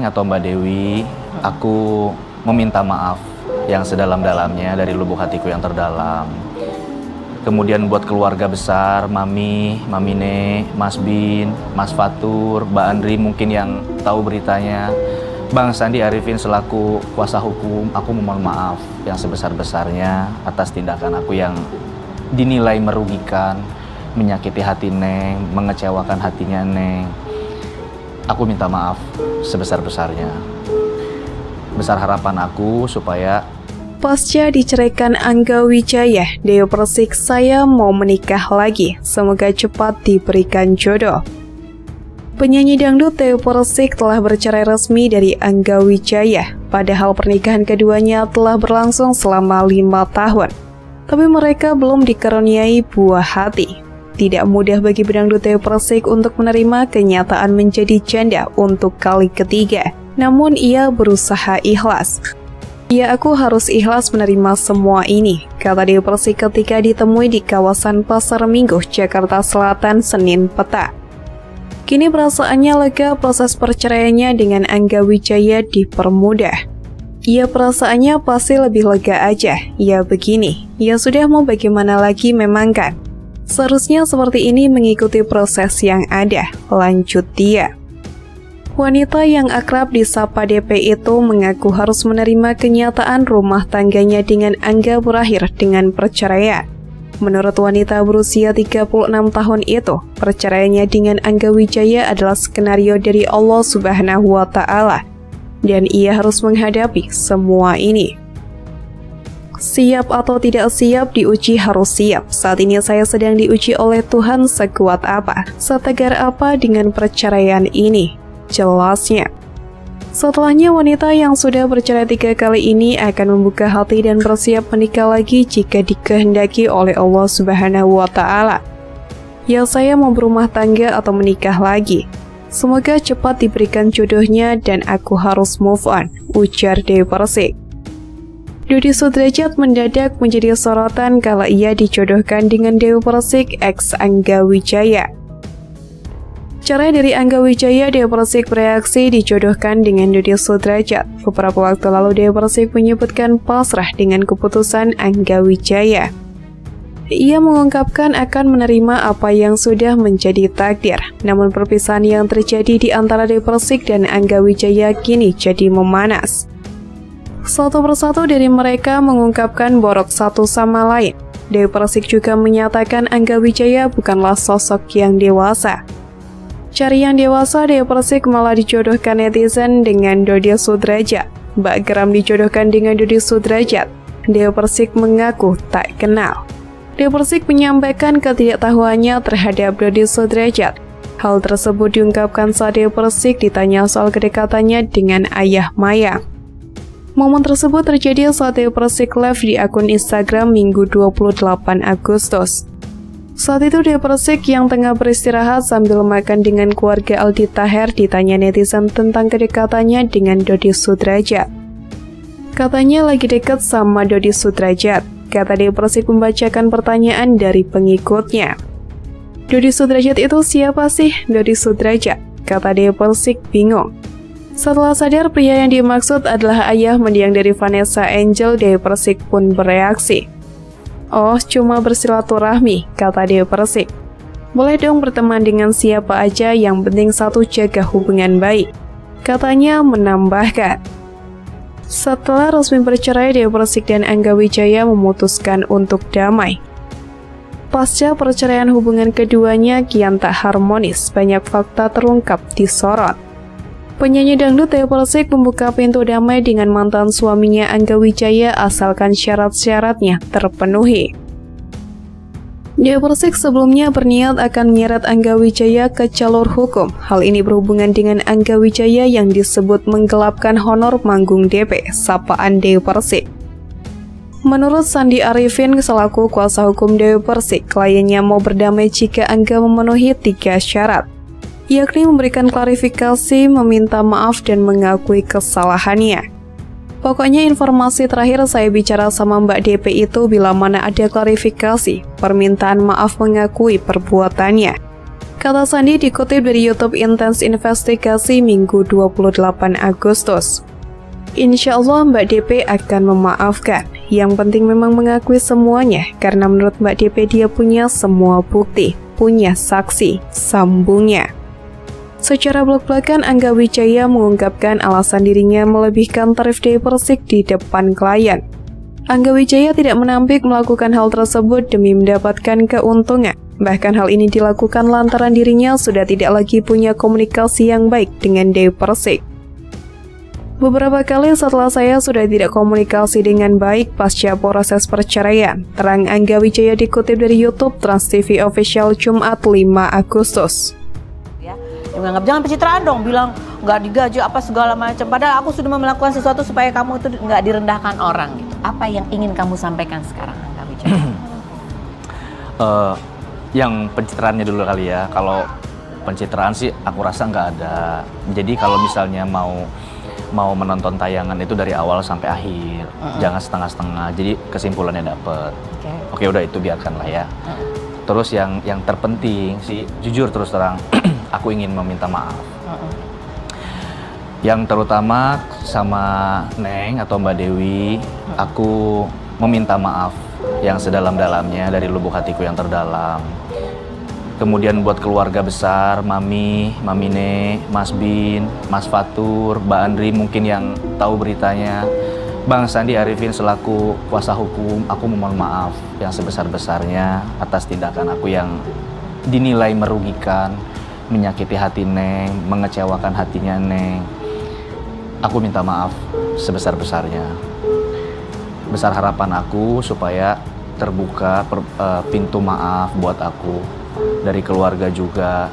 Neng atau Mbak Dewi, aku meminta maaf yang sedalam-dalamnya dari lubuk hatiku yang terdalam. Kemudian buat keluarga besar, Mami Ne, Mas Bin, Mas Fatur, Mbak Andri mungkin yang tahu beritanya. Bang Sandi Arifin selaku kuasa hukum, aku memohon maaf yang sebesar-besarnya atas tindakan aku yang dinilai merugikan, menyakiti hati Neng, mengecewakan hatinya Neng. Aku minta maaf sebesar-besarnya. Besar harapan aku supaya pasca diceraikan Angga Wijaya, Dewi Persik, saya mau menikah lagi. Semoga cepat diberikan jodoh. Penyanyi dangdut Dewi Persik telah bercerai resmi dari Angga Wijaya. Padahal pernikahan keduanya telah berlangsung selama 5 tahun. Tapi mereka belum dikaruniai buah hati. Tidak mudah bagi pedangdut Dewi Persik untuk menerima kenyataan menjadi janda untuk kali ketiga. Namun ia berusaha ikhlas. "Ya, aku harus ikhlas menerima semua ini," kata Dewi Persik ketika ditemui di kawasan Pasar Minggu, Jakarta Selatan, Senin petang. Kini perasaannya lega, proses perceraiannya dengan Angga Wijaya dipermudah. Ya, perasaannya pasti lebih lega aja. Ya begini, ya sudah, mau bagaimana lagi memang kan. Seharusnya seperti ini mengikuti proses yang ada, lanjut dia. Wanita yang akrab disapa DP itu mengaku harus menerima kenyataan rumah tangganya dengan Angga berakhir dengan perceraian. Menurut wanita berusia 36 tahun itu, perceraiannya dengan Angga Wijaya adalah skenario dari Allah Subhanahu wa Ta'ala, dan ia harus menghadapi semua ini. Siap atau tidak siap, diuji harus siap. Saat ini saya sedang diuji oleh Tuhan sekuat apa, setegar apa dengan perceraian ini, jelasnya. Setelahnya, wanita yang sudah bercerai 3 kali ini akan membuka hati dan bersiap menikah lagi jika dikehendaki oleh Allah Subhanahu wa Ta'ala. Ya, saya mau berumah tangga atau menikah lagi. Semoga cepat diberikan jodohnya dan aku harus move on, ujar Dewi Persik. Dodi Sudrajat mendadak menjadi sorotan kala ia dijodohkan dengan Dewi Persik ex Angga Wijaya. Cerai dari Angga Wijaya, Dewi Persik bereaksi dijodohkan dengan Dodi Sudrajat. Beberapa waktu lalu Dewi Persik menyebutkan pasrah dengan keputusan Angga Wijaya. Ia mengungkapkan akan menerima apa yang sudah menjadi takdir. Namun perpisahan yang terjadi di antara Dewi Persik dan Angga Wijaya kini jadi memanas. Satu persatu dari mereka mengungkapkan borok satu sama lain. Dewi Persik juga menyatakan Angga Wijaya bukanlah sosok yang dewasa. Cari yang dewasa, Dewi Persik malah dijodohkan netizen dengan Dodi Sudrajat. Mbak Geram dijodohkan dengan Dodi Sudrajat. Dewi Persik mengaku tak kenal. Dewi Persik menyampaikan ketidaktahuannya terhadap Dodi Sudrajat. Hal tersebut diungkapkan saat Dewi Persik ditanya soal kedekatannya dengan ayah Maya. Momen tersebut terjadi saat Dewi Persik live di akun Instagram Minggu 28 Agustus. Saat itu Dewi Persik yang tengah beristirahat sambil makan dengan keluarga Aldi Taher ditanya netizen tentang kedekatannya dengan Dodi Sudrajat. Katanya lagi dekat sama Dodi Sudrajat, kata Dewi Persik membacakan pertanyaan dari pengikutnya. Dodi Sudrajat itu siapa sih? Dodi Sudrajat, kata Dewi Persik bingung. Setelah sadar pria yang dimaksud adalah ayah mendiang dari Vanessa Angel, Dewi Persik pun bereaksi. "Oh, cuma bersilaturahmi," kata Dewi Persik. "Boleh dong berteman dengan siapa aja, yang penting satu jaga hubungan baik," katanya menambahkan. Setelah resmi bercerai, Dewi Persik dan Angga Wijaya memutuskan untuk damai. Pasca perceraian hubungan keduanya kian tak harmonis, banyak fakta terungkap disorot. Penyanyi dangdut Dewi Persik membuka pintu damai dengan mantan suaminya Angga Wijaya asalkan syarat-syaratnya terpenuhi. Dewi Persik sebelumnya berniat akan menyeret Angga Wijaya ke jalur hukum. Hal ini berhubungan dengan Angga Wijaya yang disebut menggelapkan honor manggung DP, sapaan Dewi Persik. Menurut Sandi Arifin selaku kuasa hukum Dewi Persik, kliennya mau berdamai jika Angga memenuhi 3 syarat, yakni memberikan klarifikasi, meminta maaf, dan mengakui kesalahannya. Pokoknya informasi terakhir saya bicara sama Mbak DP itu bila mana ada klarifikasi, permintaan maaf, mengakui perbuatannya, Kata Sandi dikutip dari YouTube Intens Investigasi Minggu 28 Agustus. Insya Allah Mbak DP akan memaafkan. Yang penting memang mengakui semuanya, karena menurut Mbak DP dia punya semua bukti, punya saksi, sambungnya. Secara belak-belakan, Angga Wijaya mengungkapkan alasan dirinya melebihkan tarif Dewi Persik di depan klien. Angga Wijaya tidak menampik melakukan hal tersebut demi mendapatkan keuntungan. Bahkan hal ini dilakukan lantaran dirinya sudah tidak lagi punya komunikasi yang baik dengan Dewi Persik. Beberapa kali setelah saya sudah tidak komunikasi dengan baik pasca proses perceraian, terang Angga Wijaya dikutip dari YouTube Trans TV Official Jumat 5 Agustus. Ya, menganggap jangan pencitraan dong, bilang nggak digaji apa segala macam. Padahal aku sudah melakukan sesuatu supaya kamu itu nggak direndahkan orang. Gitu. Apa yang ingin kamu sampaikan sekarang, Angga Wijaya? Yang pencitraannya dulu kali ya. Kalau pencitraan sih aku rasa nggak ada. Jadi kalau misalnya mau menonton tayangan itu dari awal sampai akhir, jangan setengah-setengah. Jadi kesimpulannya dapet. Oke, udah itu biarkanlah ya. Terus yang terpenting sih, jujur terus terang, aku ingin meminta maaf. Yang terutama sama Neng atau Mbak Dewi, aku meminta maaf yang sedalam-dalamnya dari lubuk hatiku yang terdalam. Kemudian buat keluarga besar, Mami, Mamine, Mas Bin, Mas Fatur, Mbak Andri mungkin yang tahu beritanya. Bang Sandi Arifin selaku kuasa hukum, aku memohon maaf yang sebesar-besarnya atas tindakan aku yang dinilai merugikan, menyakiti hati Neng, mengecewakan hatinya Neng. Aku minta maaf sebesar-besarnya. Besar harapan aku supaya terbuka pintu maaf buat aku dari keluarga juga,